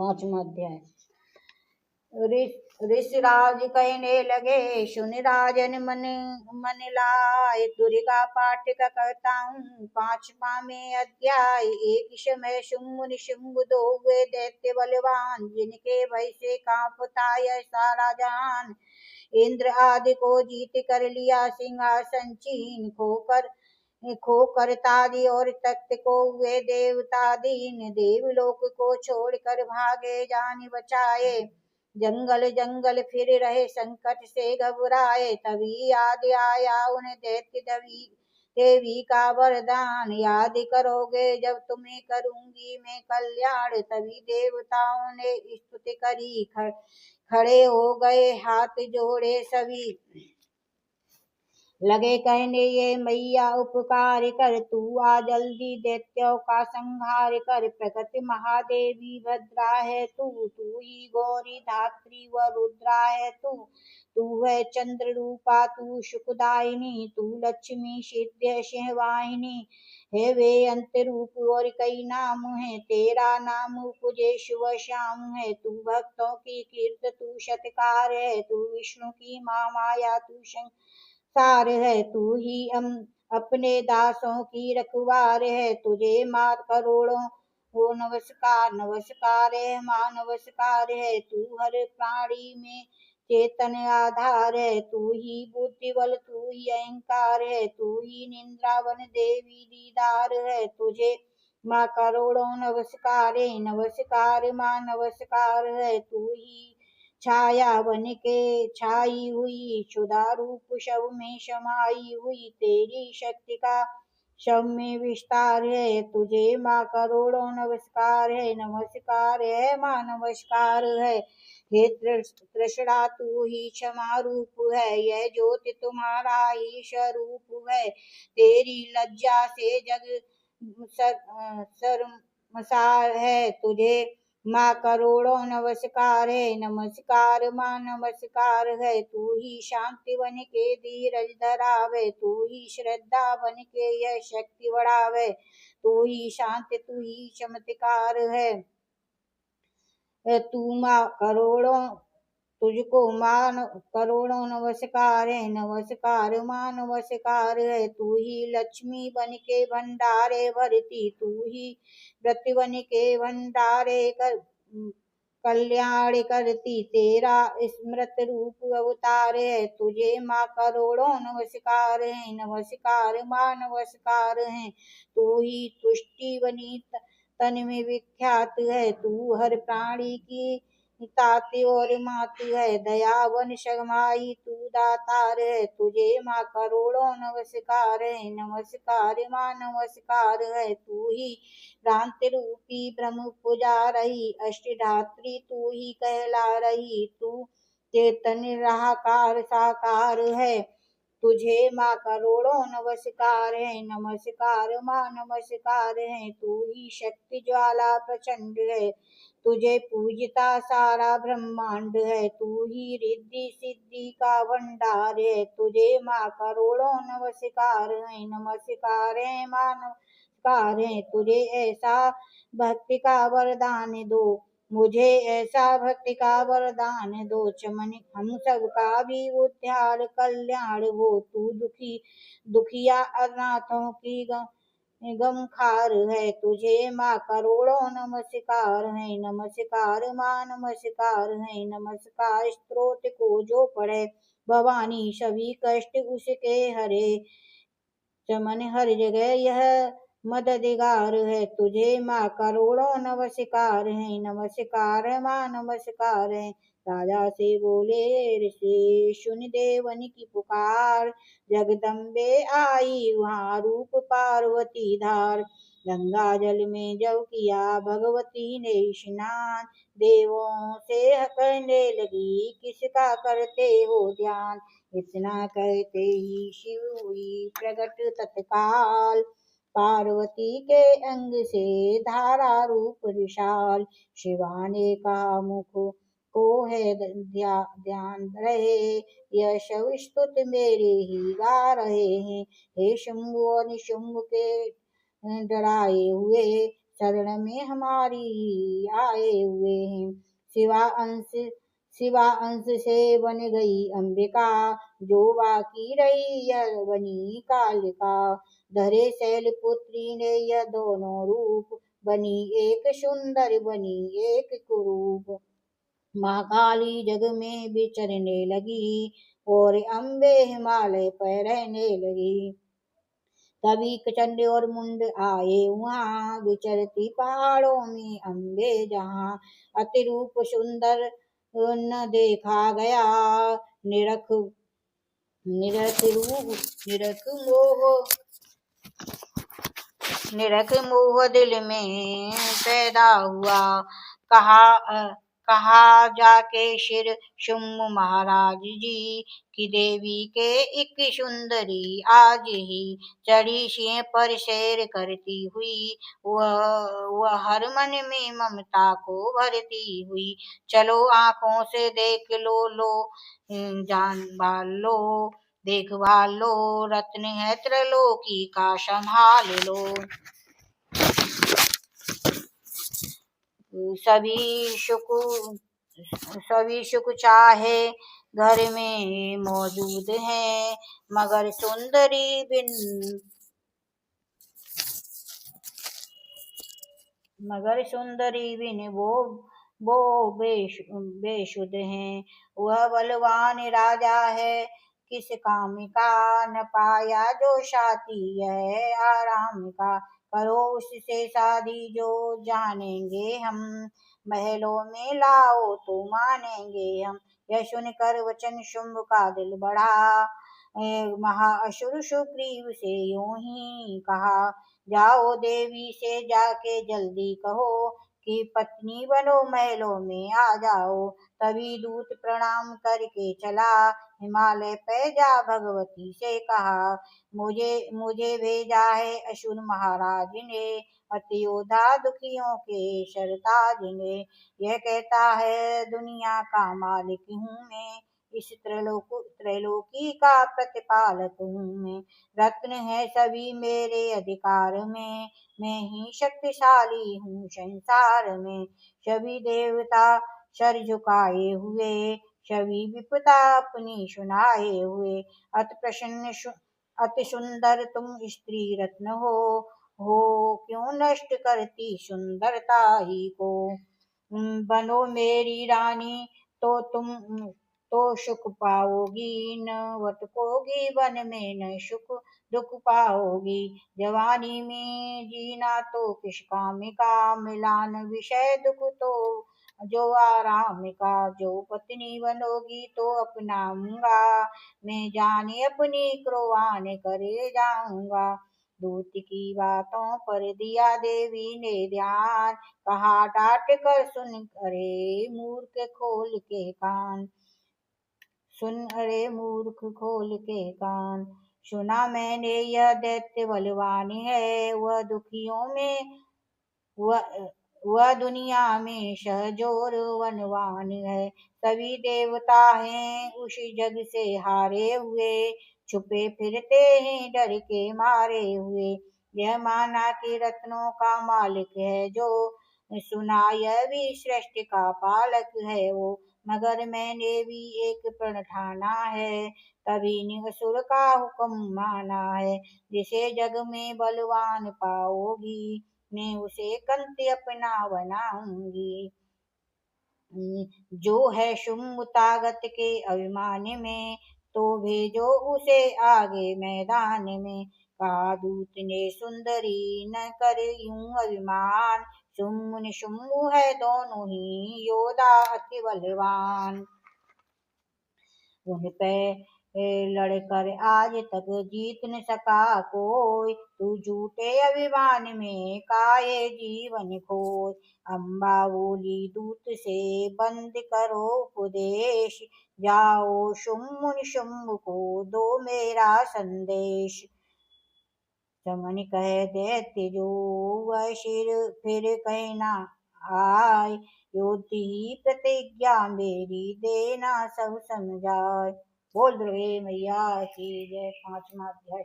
5वां अध्याय। ऋषिराज कहने लगे, सुन राजन, मन मन लाए, दुर्गा पाठ का करता हूँ 5वां में अध्याय। एक समय शुंभ निशुंभ दो हुए दैत्य बलवान, जिनके भय से कांपता यह सारा जहान। इंद्र आदि को जीत कर लिया सिंहासन छीन, खोकर तादी और तख्त को हुए देवता दीन। देवलोक को छोड़कर भागे जान बचाए, जंगल जंगल फिर रहे संकट से घबराए। तभी याद आया उन्हें दैत्य देवी का वरदान, याद करोगे जब तुम्हें करूंगी मैं कल्याण। तभी देवताओं ने स्तुति करी, खड़े हो गए हाथ जोड़े सभी, लगे कहने ये मैया उपकार कर, तू आ जल्दी दैत्यों का संहार कर। प्रकृति महादेवी भद्रा है तू ही गौरी धात्री व रुद्रा है तू है चंद्र रूपा, तू सुखदायिनी, तू लक्ष्मी सिद्ध सिंह वाहिनी है। वे अंत रूप और कई नाम है, तेरा नाम पूजे शुभ श्याम है। तू भक्तों की कीर्त, तू सत्कार है, तू विष्णु की माया, तू सार है। तू ही अपने दासों की रखवार है, तुझे माँ करोड़ों हो नमस्कार। नमस्कार है माँ, नमस्कार है, तू हर प्राणी में चेतन आधार है। तू ही बुद्धि बल, तू ही अहंकार है, तू ही निंद्रावन देवी दीदार है। तुझे माँ करोड़ों नमस्कार है, नमस्कार माँ, नमस्कार है। तू ही छाया बन के छाई हुई, क्षुधा रूप शव में समाई हुई, तेरी शक्ति का शव में विस्तार है। तुझे माँ करोड़ों नमस्कार है, नमस्कार है माँ, नमस्कार है। हे तृष्णा, तू ही क्षमा रूप है, यह ज्योति तुम्हारा ही स्वरूप है। तेरी लज्जा से जग शर्मसार है, तुझे माँ करोड़ों नमस्कार है, नमस्कार माँ, नमस्कार है। तू ही शांति बन के धीरज धरावे, तू ही श्रद्धा बन के यह शक्ति बढ़ावे। तू ही शांति, तू ही चमत्कार है। तू माँ करोड़ों, तुझको माँ करोड़ों नमस्कार है, नमस्कार माँ, नमस्कार है। तू ही लक्ष्मी बन के भंडारे भरती, तू ही व्रत बन के भंडारे कल्याण करती, तेरा स्मृत रूप अवतार है। तुझे माँ करोड़ों नमस्कार है, नमस्कार माँ, नमस्कार है। तू ही तुष्टि बनी तन में विख्यात है, तू हर प्राणी की ताती और माती है, दयावन शगमाई तू दातार है। तुझे माँ करोड़ों नमस्कार है, नमस्कार माँ, नमस्कार है। तू ही भ्रांति रूपी ब्रह्म पूजा रही, अष्टधात्री तू ही कहला रही, तू चेतन निराकार साकार है। तुझे माँ करोड़ों नमस्कार है, नमस्कार माँ, नमस्कार है। तू ही शक्ति ज्वाला प्रचंड है, तुझे पूजता सारा ब्रह्मांड है। तू ही रिद्धि सिद्धि का भंडार है, तुझे माँ करोड़ों नमस्कार है, नमस्कार है माँ, नमस्कार है। तुझे ऐसा भक्ति का वरदान दो, मुझे ऐसा भक्ति का वरदान दो, चमन हम सबका भी उद्धार कल्याण हो। तू दुखिया अनाथों की गमखार है, तुझे माँ करोड़ों नमस्कार है, नमस्कार माँ, नमस्कार है। नमस्कार स्त्रोत को जो पढ़े भवानी, सभी कष्ट उसके हरे, चमन हर जगह यह मददगार है। तुझे माँ करोड़ों नमस्कार है, नमस्कार माँ, नमस्कार है। राजा से बोले ऋषि, सुन देवन की पुकार, जगदम्बे आई वहाँ रूप पार्वती धार। गंगा जल में जब किया भगवती ने स्नान, देवों से कहने लगी किसका करते हो ध्यान। इतना कहते ही शिव हुई प्रकट तत्काल, पार्वती के अंग से धारा रूप विशाल। शिवा ने कहा मुख को है ध्यान रहे, यह शव स्तुत मेरे ही गा रहे हैं। हे शुंभ और निशुंभ के डराए हुए शरण में हमारी आए हुए हैं। शिवा अंश से बन गई अंबिका, जो बाकी रही यह बनी कालिका। धरे शैलपुत्री ने यह दोनों रूप, बनी एक सुंदर बनी एक कुरूप। माँ काली जग में विचरने लगी, और अम्बे हिमालय पर रहने लगी। तभी चंड और मुंड आए वहाँ, विचरती पहाड़ों में अम्बे जहाँ। अतिरूप सुंदर न देखा गया, निरख निरख रूप निरख मोह दिल में पैदा हुआ। कहा कहा जाके शिर शुम्भ महाराज जी, कि देवी के एक सुंदरी आज ही चढ़ी सिंह पर सैर करती हुई। वह हर मन में ममता को भरती हुई। चलो आंखों से देख लो जान लो, देखभाल लो, रत्न है त्रैलोकी का संभाल लो। सभी सुख चाहे घर में मौजूद हैं, मगर सुंदरी बिन वो बेशुद्ध हैं। वह बलवान राजा है, किस काम का न पाया जो साथी है आराम का। करो उससे शादी जो जानेंगे हम, महलों में लाओ तो मानेंगे हम। यह सुनकर वचन शुंभ का दिल बढ़ा, महाअसुर सुग्रीव से यूं ही कहा। जाओ देवी से जाके जल्दी कहो, कि पत्नी बनो महलों में आ जाओ। तभी दूत प्रणाम करके चला, हिमालय पे जा भगवती से कहा। मुझे भेजा है असुर महाराज ने, अति योद्धा दुखियों के सरताज ने। यह कहता है दुनिया का मालिक हूँ मैं, इस त्रैलोकी का प्रतिपालक हूँ मैं। रत्न है सभी मेरे अधिकार में, मैं ही शक्तिशाली हूँ संसार में। सभी देवता सर झुकाए हुए, सभी विपदा अपनी सुनाए हुए। अति सुंदर तुम स्त्री रत्न हो क्यों नष्ट करती सुंदरता ही को। बनो मेरी रानी तो तुम तो सुख पाओगी, न भटकोगी वन में न सुख दुख पाओगी। जवानी में जीना तो किस काम का, मिलान विषय दुख तो जो आराम का। जो पत्नी बनोगी तो अपनाऊंगा, मैं जाने अपनी कुर्बान करे जाऊंगा। दूत की बातों पर दिया देवी ने ध्यान, कहा डांट कर सुन अरे मूर्ख खोल के कान। सुन अरे मूर्ख खोल के कान। सुना मैंने यह दैत्य बलवान है, वह दुनिया में सहजोर वनवान है। सभी देवता हैं उस जग से हारे हुए, छुपे फिरते हैं डर के मारे हुए। यह माना कि रत्नों का मालिक है जो, सुना यह भी सृष्टि का पालक है वो। मगर मैंने भी एक प्रण ठाना है, तभी निसुर का हुक्म माना है। जिसे जग में बलवान पाओगी, मैं उसे कंठ अपना बनाऊंगी। जो है शुंभ ताकत के अभिमान में, तो भेजो उसे आगे मैदान में। कहा दूत ने सुंदरी न कर यूं अभिमान, शुंभ निशुंभ है दोनों ही योद्धा अति बलवान। उन पे लड़कर आज तक जीत न सका कोई, तू झूठे अभिमान में काहे जीवन खोए। अम्बा बोली दूत से बंद करो उपदेश, जाओ शुंभ निशुंभ को दो मेरा संदेश। चमन कह दैत्य जो वह सिर फिर कहना आय, युद्ध ही प्रतिज्ञा मेरी देना सब समझाए। बोल दुर्गे मैया की जय। 5वां अध्याय।